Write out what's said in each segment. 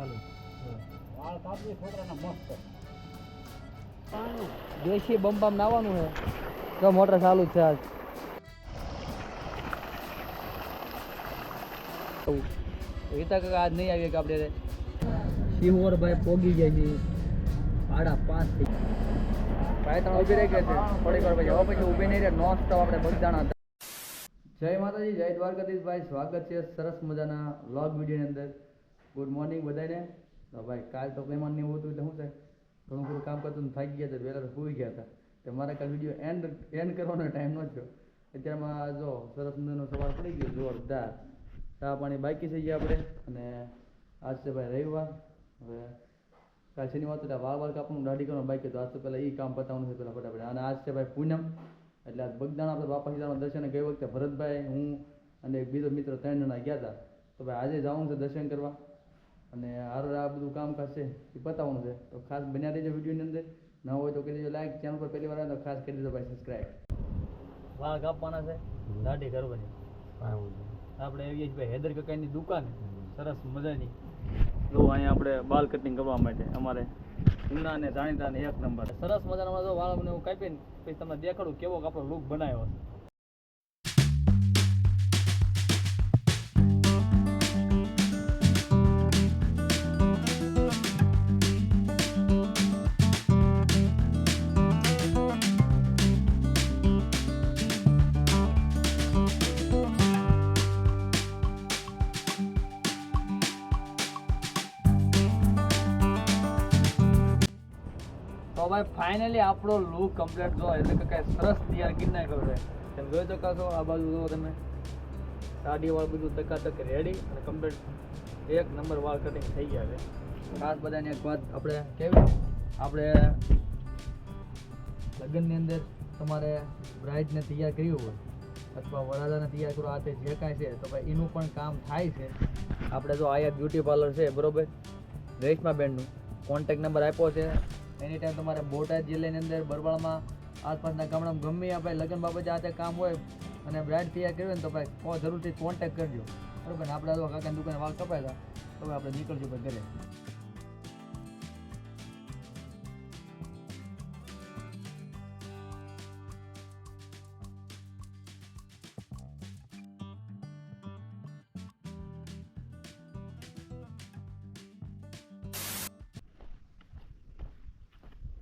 ચાલુ વાળ કાપી છોકરાના મસ્ત દેશી બમ નાવાનું છે તો મોટર ચાલુ જ છે આજ હિતા કાકા આજ નહીં આવીએ કે આપણે શિહોર ભાઈ પોગી ગયા છે 5:30 થઈ ભાઈ તમે ઊભી રહી ગયા છે થોડીક વાર પછી હવે પછી ઊભી નહીં રહે નોન સ્ટોપ આપણે બગદાણા હતા જય માતાજી જય દ્વારકાધીશ ભાઈ સ્વાગત છે સરસ મજાના વ્લોગ વિડીયોની અંદર ગુડ મોર્નિંગ બધાને તો ભાઈ કાલ તો મહેમાન નહીં હોતું એટલે શું થાય ઘણું બધું કામ કરતું થાકી ગયા હતા વહેલા તો સૂઈ ગયા હતા તો મારે કાલ વિડીયો એન્ડ કરવાનો ટાઈમ ન થયો અત્યારમાં જો સરસ મજાનો સવાર પડી ગયો જોરદાર ચા પાણી બાકી થઈ ગયા આપણે અને આજ છે ભાઈ રવિવાર હવે કાલ શનિવાર તો વાળ કાપવાનું દાઢી કરવાનું બાકી તો આજ તો પહેલાં એ કામ પતાવવાનું છે પહેલાં ફટાફટ અને આજ છે ભાઈ પૂનમ એટલે આજ બગદાણા આપણે બાપા સીતારામ દર્શને ગઈ વખતે ભરતભાઈ હું અને એક બીજો મિત્ર 3 જણા ગયા હતા તો ભાઈ આજે જવાનું છે દર્શન કરવા અને હારું આ બધું કામકાજ છે એ પતાવવાનું છે તો ખાસ બન્યા રહેજો વિડીયોની અંદર ન હોય તો કરી દેજો લાઈક ચેનલ પર પહેલી વાર આવે તો ખાસ કરી દેજો ભાઈ સબસ્ક્રાઈબ વાળ કાપવાના છે દાઢી કરવાની આપણે આવીએ છીએ ભાઈ હૈદર કાકાની દુકાન સરસ મજાની જો અહીંયા આપણે બાલ કટિંગ કરવા માટે અમારે ઊંડા ને જાણીતા ને એક નંબર સરસ મજાના જો વાળ મને હું કાપીને પછી તમને દેખાડું કેવો આપણો લુક બનાવ્યો છે તો ભાઈ ફાઇનલી આપણો લુક કમ્પ્લીટ જો એટલે કે કાંઈ સરસ તૈયાર કરી નાખ્યો છે તમે જોઈ શકો છો આ બાજુ જો તમે સાડી વાળ બધું ટકાટક રેડી અને કમ્પ્લીટ એક નંબર વાળ કટિંગ થઈ ગયા છે ખાસ બધાને એક વાત આપણે કેવી આપણે લગ્નની અંદર તમારે બ્રાઇડને તૈયાર કર્યું હોય અથવા વરાજાને તૈયાર કરો આ તે જે કાંઈ છે તો ભાઈ એનું પણ કામ થાય છે આપણે જો આયા બ્યુટી પાર્લર છે બરાબર રેશમાબેનનું કોન્ટેક્ટ નંબર આપ્યો છે એની ટાઈમ તમારે બોટાદ જિલ્લાની અંદર બરવાળમાં આસપાસના ગામડામાં ગમે આપણે લગ્ન બાબતે આ તે કામ હોય અને બ્રાઇડ તૈયાર કરવી ને તો ભાઈ જરૂરથી કોન્ટેક્ટ કરજો બરાબર ને આપણે કાકાની દુકાને વાળ કપાયા હતા તો આપણે નીકળજો ભાઈ ઘરે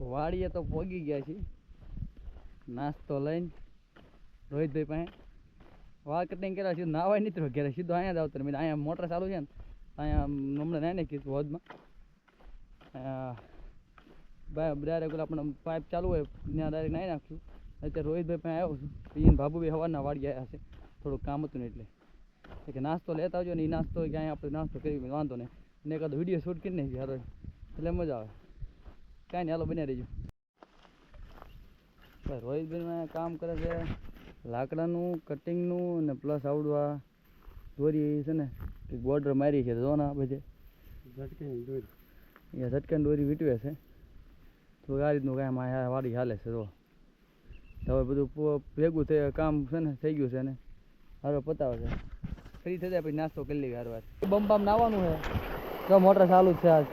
વાડીએ તો પોગી ગયા છીએ નાસ્તો લઈને રોહિતભાઈ પાસે વાળ કટિંગ કર્યા સીધું નાવાય નથી ઘરે સીધું અહીંયા જ આવતો મેં અહીંયા મોટર ચાલુ છે ને અહીંયા હમણાં નાઈ નાખીશ વોધમાં ભાઈ ડાયરેક્ટ આપણે પાઇપ ચાલુ હોય ત્યાં ડાયરેક્ટ નાઈ નાખ્યું અત્યારે રોહિતભાઈ પાસે આવ્યો છું એને ભાભુભાઈ સવારના વાડી આવ્યા છે થોડુંક કામ હતું ને એટલે કે નાસ્તો લેતા આવજો ને એ નાસ્તો કે અહીંયા આપણે નાસ્તો કરી વાંધો નહીં ને એકાદો વિડીયો શૂટ કરી નાખીએ સારો એટલે મજા આવે કાંઈ નહીં હાલો બન્યા રહીજો ભાઈ રોહિતભાઈ કામ કરે છે લાકડાનું કટિંગનું અને પ્લસ આવડું આ દોરી છે ને એક બોર્ડર મારી છે જો ના બધે ઝટકાની દોરી અહીંયા ઝટકાની દોરી વીટવે છે તો આ રીતનું કાંઈ આ વાડી હાલે છે જો હવે બધું ભેગું થઈ કામ છે ને થઈ ગયું છે ને હારો પતાવે છે ફ્રી થઈ જાય પછી નાસ્તો કરી લઈએ હાર વાર બમ નાવાનું છે તો મોટર ચાલુ જ છે આજ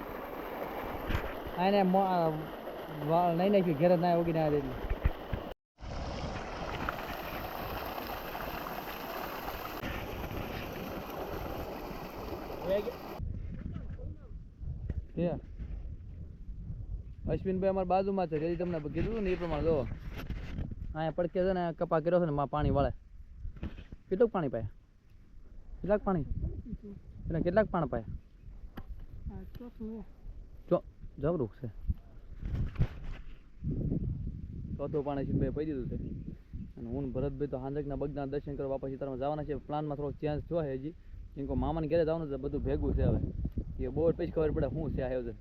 આને વાળ નહીં નાખ્યું ઘેર ના ઉગીને આવે એટલે અશ્વિનભાઈ અમારા બાજુમાં છે જેથી તમને કીધું ને એ પ્રમાણે જો અહીંયા પડકે છે ને કપા કર્યો છે ને માં પાણી વાળે કેટલું પાણી પાય કેટલાક પાણી એટલે કેટલાક પાણી પાય જબરું છે ચોથું પાણી છે પી દીધું છે અને હું ભરતભાઈ તો હાંજકના બગદાણા દર્શન કરવા વાપસ સીતારામ જવાના છે પ્લાનમાં થોડોક ચેન્જ થયો છે હજી એમ કહો મામાને ઘરે જવાનું છે બધું ભેગું છે હવે એ બોર્ડ પછી ખબર પડે શું છે આયોજન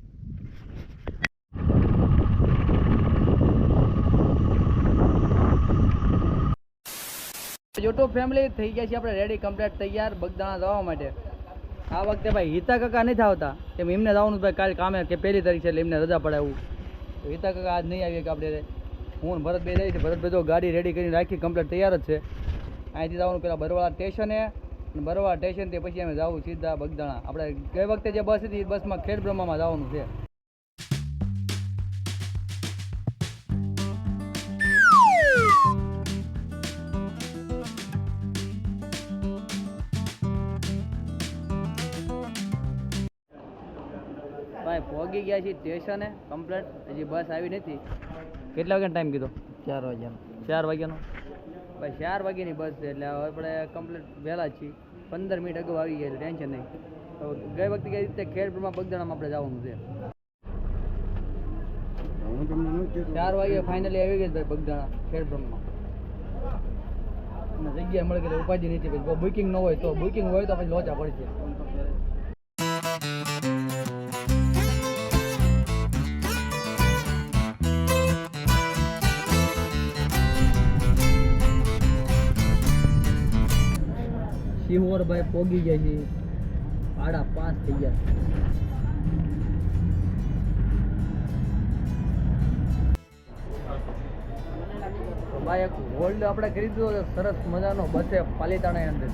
યુટ્યુબ ફેમિલી થઈ ગયા છે આપણે રેડી કમ્પ્લીટ તૈયાર બગદાણા જવા માટે આ વખતે ભાઈ હિતા કાકા નથી આવતા કેમ એમને જવાનું ભાઈ કાલે કામે કે 1 તારીખ છે એટલે એમને રજા પડે એવું તો હિતા કાકા આજ નહીં આવીએ કે આપણે હું ભરતભાઈ જઈએ છીએ ભરતભાઈ તો ગાડી રેડી કરીને રાખી કમ્પ્લીટ તૈયાર જ છે અહીંથી જવાનું પેલા બરવાળા સ્ટેશને બરોબર સ્ટેશનથી પછી અમે જાવું સીધા બગદાણા. આપણે ગઈ વખતે જે બસ હતી એ બસમાં ખેડબ્રહ્મામાં જવાનું છે. ભાઈ પહોંચી ગયા છીએ સ્ટેશને કમ્પ્લેટ. હજી બસ આવી નથી. કેટલા વાગ્યાનો ટાઈમ કીધો? 4 વાગ્યાનો. 4 વાગ્યાનો ભાઈ 4 વાગ્યાની બસ છે એટલે હવે આપણે કમ્પ્લેટ વહેલા જ છીએ. 15 મિનિટ અગાઉ આવી ગયા એટલે ટેન્શન નહીં. ગઈ વખતે કઈ રીતે ખેડબ્રહ્મા બગદાણામાં આપણે જવાનું છે. 4 વાગે ફાઇનલી આવી ગઈ ભાઈ બગદાણા ખેડબ્રહ્મા. અને જગ્યા મળે કે ઉપાધિ નથી. પછી બુકિંગ ન હોય તો બુકિંગ હોય તો પછી લોચા પડશે. શિહોર ભાઈ પોગી ગયા છે. 5:30 થઈ ગયા. ભાઈ એક હોલ્ડ આપણે કરી દીધો સરસ મજાનો બસે પાલીતાણા અંદર.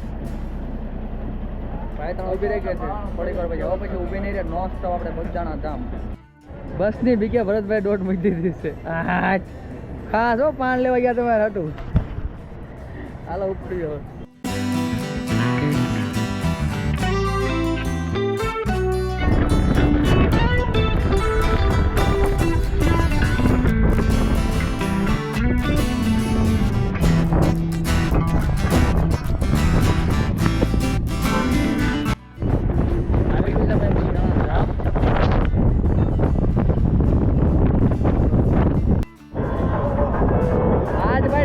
પાલીતાણા ઊભી રહી ગઈ છે થોડીક વાર પછી. હવે પછી ઊભી નહીં રહે નોન સ્ટોપ આપણે બગદાણા ધામ. બસની બીકે ભરતભાઈ દોઢ મૂકી દીધી છે. ખાસ હો પાન લેવા ગયા તમારે હતું. હાલો ઉપડી હવે.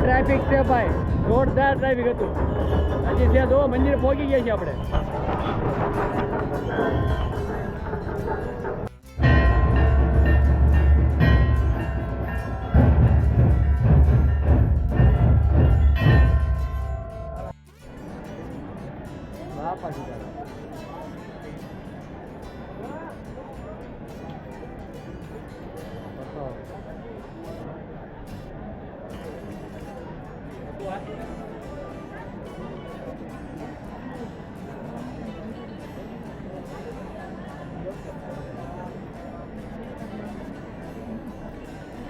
ટ્રાફિક છે ભાઈ, જોરદાર ટ્રાફિક હતું. હજી ત્યાં જો મંદિર પહોંચી ગયા છે આપણે. બાપા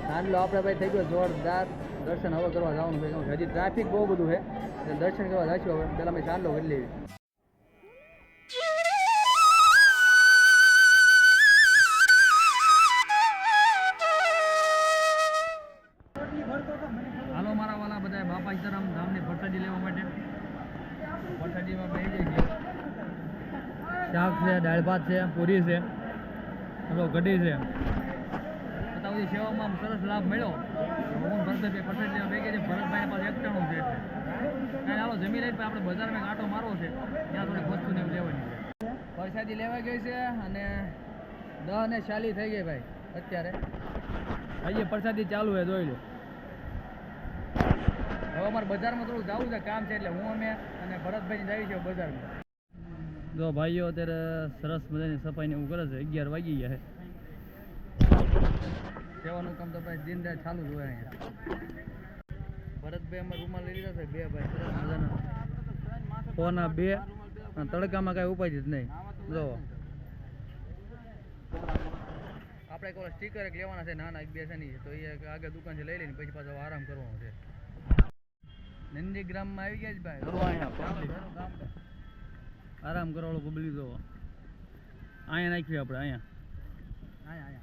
ચાલો આપણે ભાઈ થઈ ગયો જોરદાર દર્શન. હવે કરવા જવાનું છે. હજી ટ્રાફિક બહુ બધું છે એટલે દર્શન કરવા જઈશું. હવે પહેલાં અમે ચાલો કરી લેવી. હાલો મારા વાલા બધા બાપા સીતારામ ધામની પ્રસાદી લેવા માટે. પ્રસાદીમાં બે જઈ છે. શાક છે, દાળ ભાત છે, પૂરી છે, કઢી છે. સેવામાં સરસ લાભ મળ્યો. હું ભરતભાઈ પ્રસાદ બે કે ભરતભાઈ પાસે એકટાણું છે એટલે કાંઈ હાલો જમી લઈને આપણે બજારમાં આંટો મારવો છે. ત્યાં થોડીક વસ્તુને એવું લેવાની છે. પ્રસાદી લેવા ગઈ છે અને 10:40 થઈ ગઈ ભાઈ અત્યારે. હજી પ્રસાદી ચાલુ છે જોઈ લો. હવે અમારે બજારમાં થોડુંક જવું છે કામ છે એટલે હું અમે અને ભરતભાઈ જઈએ છીએ બજારમાં. જો ભાઈઓ અત્યારે સરસ મજાની સફાઈને એવું કરે છે. 11 વાગી ગયા છે. સેવાનું કામ તો ભાઈ દિન રાત ચાલુ જ હોય અહીંયા. ભરતભાઈ અમે રૂમાલ લઈ લીધા છે 2 ભાઈ સરસ મજાના. ફોના 2 અને તડકામાં કાંઈ ઉપાય જ નહીં. જો આપણે કોઈ સ્ટીકર એક લેવાના છે નાના 1-2 છે નહીં તો એ આગળ દુકાનથી લઈ લઈને પછી પાછો આરામ કરવાનો છે. નંદીગ્રામમાં આવી ગયા જ ભાઈ. આરામ કરવાળો પબ્લિક જો અહીંયા નાખ્યું આપણે. અહીંયા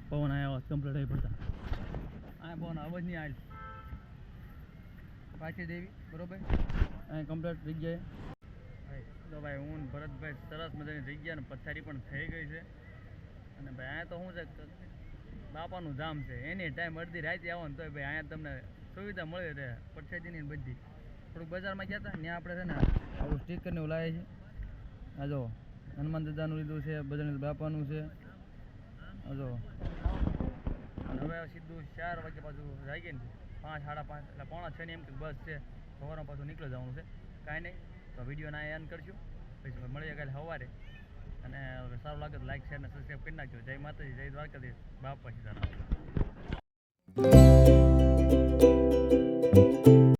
પવન આવ્યા કમ્પ્લીટ આવી પડતા. અહીંયા પવન અવાજ નહીં આવે. પાછી દેવી બરોબર અહીંયા કમ્પ્લીટ જગ્યાએ તો ભાઈ હું ભરતભાઈ સરસ મજાની જગ્યા ને પથારી પણ થઈ ગઈ છે. અને ભાઈ અહીંયા તો શું છે બાપાનું ધામ છે. એની ટાઈમ અડધી રાતે આવો ને તો ભાઈ અહીંયા તમને સુવિધા મળે રહે પ્રસાદીની બધી. થોડુંક બજારમાં ગયા હતા ત્યાં આપણે છે ને આવું સ્ટીકરને એવું લાવે છે. આ જો હનુમાન દાદાનું લીધું છે, બજરંગ બાપાનું છે. જો હવે સીધું 4 વાગે પાછું જાગીએ ને 5, 5:30 એટલે 5:45 ની એમ કે બસ છે. સવારમાં પાછું નીકળી જવાનું છે. કાંઈ નહીં તો વિડીયોના એન્ડ કરશું. પછી મળીએ કાલે સવારે. અને સારું લાગે તો લાઈક શેર અને સબસ્ક્રાઈબ કરી નાખજો. જય માતાજી, જય દ્વારકાધીશ, બાપા સીતારામ.